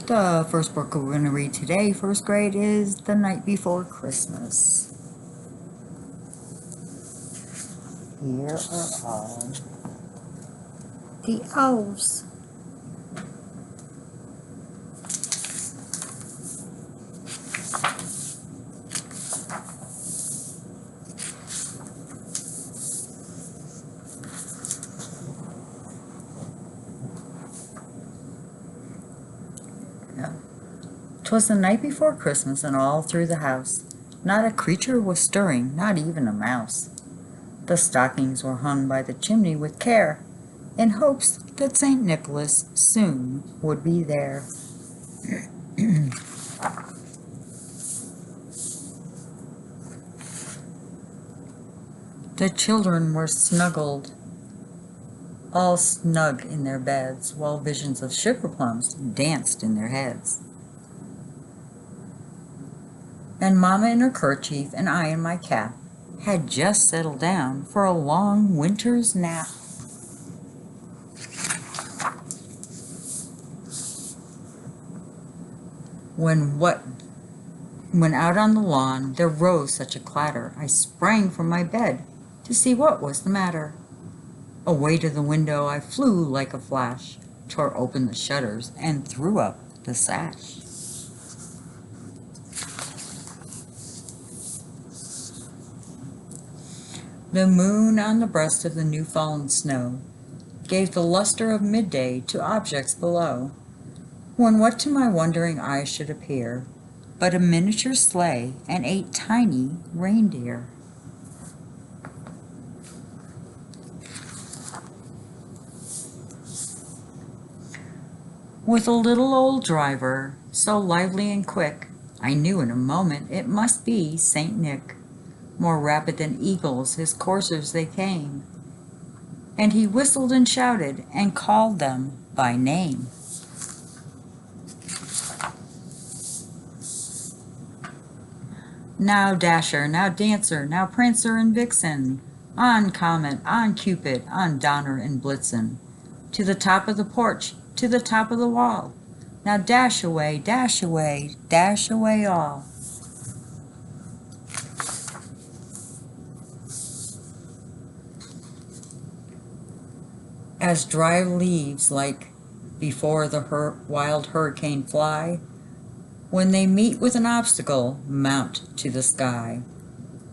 The first book we're going to read today, first grade, is The Night Before Christmas. Here are all the elves. Yeah. 'Twas the night before Christmas, and all through the house not a creature was stirring, not even a mouse. The stockings were hung by the chimney with care, in hopes that St. Nicholas soon would be there. The children were snuggled, all snug in their beds, while visions of sugar plums danced in their heads. And Mama in her kerchief and I in my cap had just settled down for a long winter's nap. When out on the lawn there rose such a clatter, I sprang from my bed to see what was the matter. Away to the window I flew like a flash, tore open the shutters, and threw up the sash. The moon on the breast of the new-fallen snow gave the luster of midday to objects below, when what to my wondering eyes should appear but a miniature sleigh and 8 tiny reindeer. With a little old driver, so lively and quick, I knew in a moment it must be Saint Nick. More rapid than eagles his coursers they came, and he whistled and shouted and called them by name. Now Dasher, now Dancer, now Prancer and Vixen, on Comet, on Cupid, on Donner and Blitzen, to the top of the porch, to the top of the wall. Now dash away, dash away, dash away all. As dry leaves, like before the wild hurricane fly, when they meet with an obstacle, mount to the sky.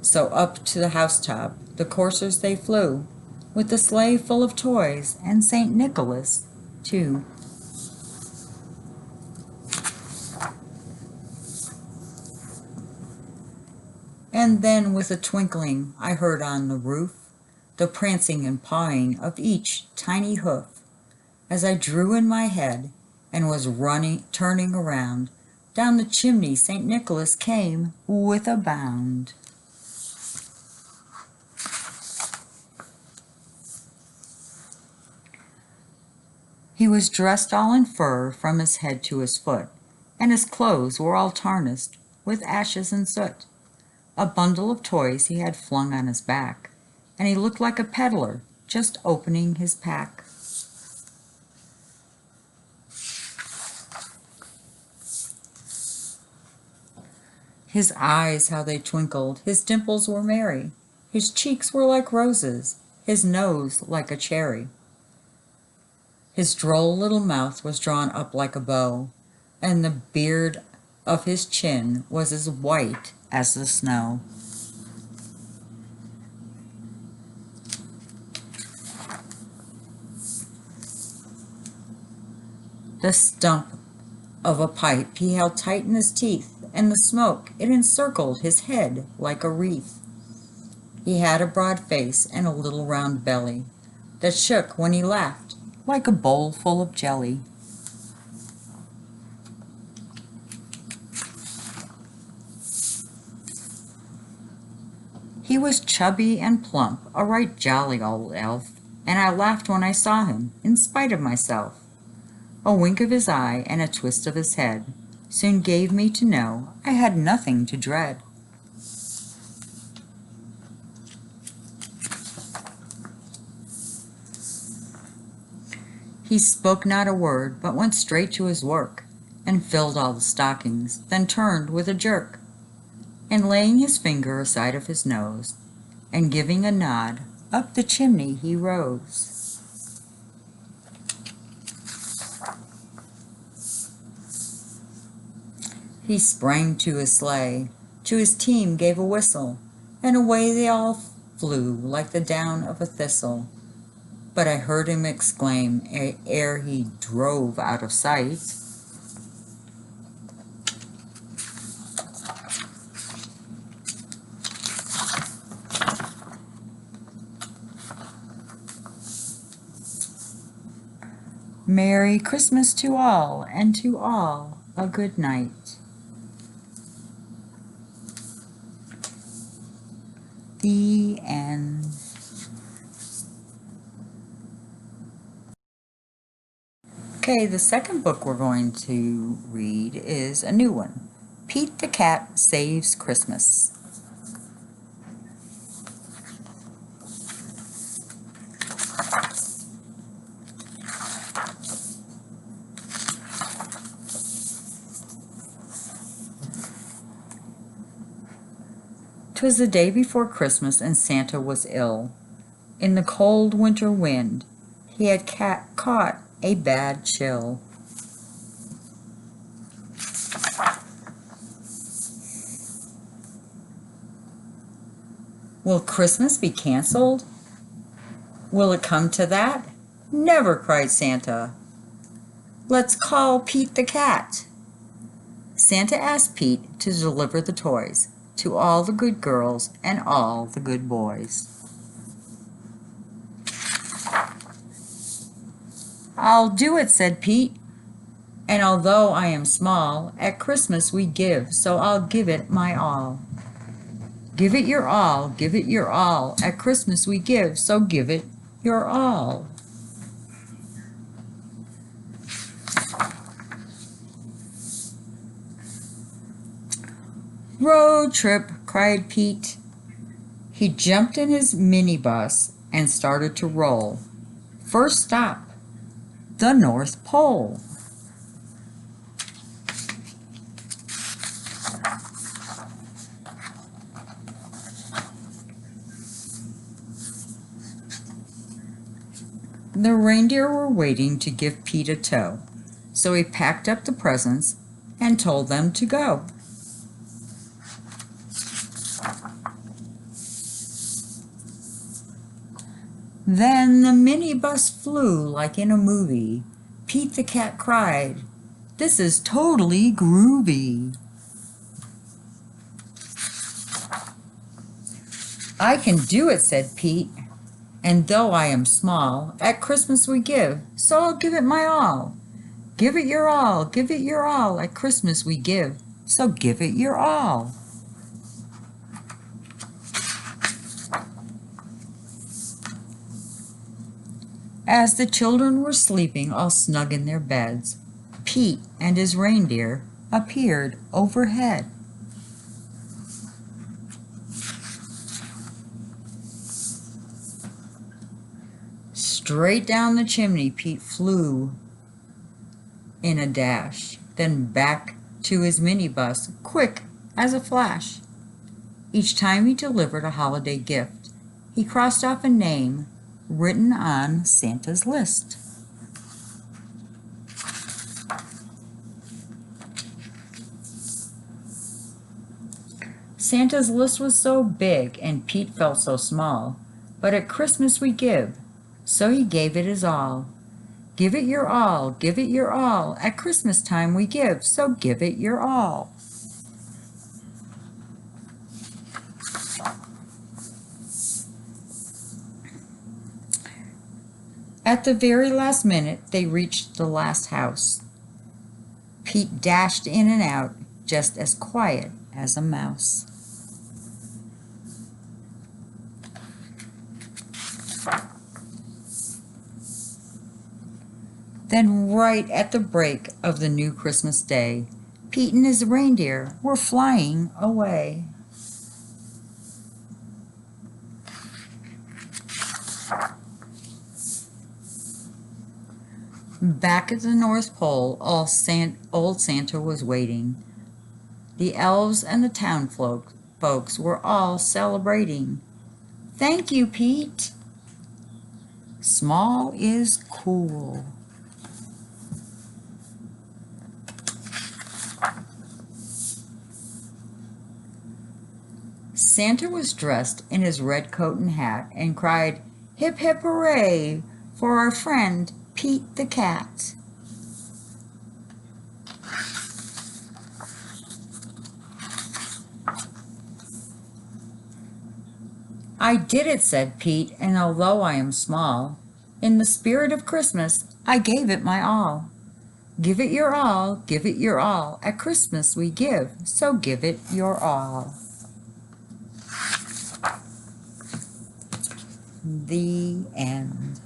So up to the housetop the coursers they flew, with the sleigh full of toys, and St. Nicholas, too. And then with a twinkling I heard on the roof the prancing and pawing of each tiny hoof. As I drew in my head and was turning around, down the chimney St. Nicholas came with a bound. He was dressed all in fur from his head to his foot, and his clothes were all tarnished with ashes and soot. A bundle of toys he had flung on his back, and he looked like a peddler just opening his pack. His eyes, how they twinkled, his dimples were merry, his cheeks were like roses, his nose like a cherry. His droll little mouth was drawn up like a bow, and the beard of his chin was as white as the snow. The stump of a pipe he held tight in his teeth, and the smoke, it encircled his head like a wreath. He had a broad face and a little round belly that shook when he laughed like a bowl full of jelly. He was chubby and plump, a right jolly old elf, and I laughed when I saw him, in spite of myself. A wink of his eye and a twist of his head soon gave me to know I had nothing to dread. He spoke not a word, but went straight to his work, and filled all the stockings, then turned with a jerk, and laying his finger aside of his nose, and giving a nod, up the chimney he rose. He sprang to his sleigh, to his team gave a whistle, and away they all flew like the down of a thistle. But I heard him exclaim, ere he drove out of sight, "Merry Christmas to all, and to all a good night." The end. Okay, the second book we're going to read is a new one. Pete the Cat Saves Christmas. "'Twas the day before Christmas, and Santa was ill. In the cold winter wind, he had caught a bad chill. Will Christmas be canceled? Will it come to that? Never, cried Santa. Let's call Pete the Cat. Santa asked Pete to deliver the toys to all the good girls and all the good boys. I'll do it, said Pete. And although I am small, at Christmas we give, so I'll give it my all. Give it your all, give it your all. At Christmas we give, so give it your all. Road trip, cried Pete. He jumped in his minibus and started to roll. First stop, the North Pole. The reindeer were waiting to give Pete a tow, so he packed up the presents and told them to go. Then the minibus flew like in a movie. Pete the Cat cried, "This is totally groovy." I can do it, said Pete. And though I am small, at Christmas we give, so I'll give it my all. Give it your all, give it your all, at Christmas we give, so give it your all. As the children were sleeping all snug in their beds, Pete and his reindeer appeared overhead. Straight down the chimney Pete flew in a dash, then back to his minibus, quick as a flash. Each time he delivered a holiday gift, he crossed off a name written on Santa's list. Santa's list was so big and Pete felt so small, but at Christmas we give, so he gave it his all. Give it your all, give it your all, at Christmas time we give, so give it your all. At the very last minute, they reached the last house. Pete dashed in and out, just as quiet as a mouse. Then right at the break of the new Christmas day, Pete and his reindeer were flying away. Back at the North Pole, old Santa was waiting. The elves and the folks were all celebrating. Thank you, Pete. Small is cool. Santa was dressed in his red coat and hat and cried, "Hip, hip, hooray for our friend Pete the cat." "I did it," said Pete, "and although I am small, in the spirit of Christmas I gave it my all. Give it your all, give it your all, at Christmas we give, so give it your all." The end.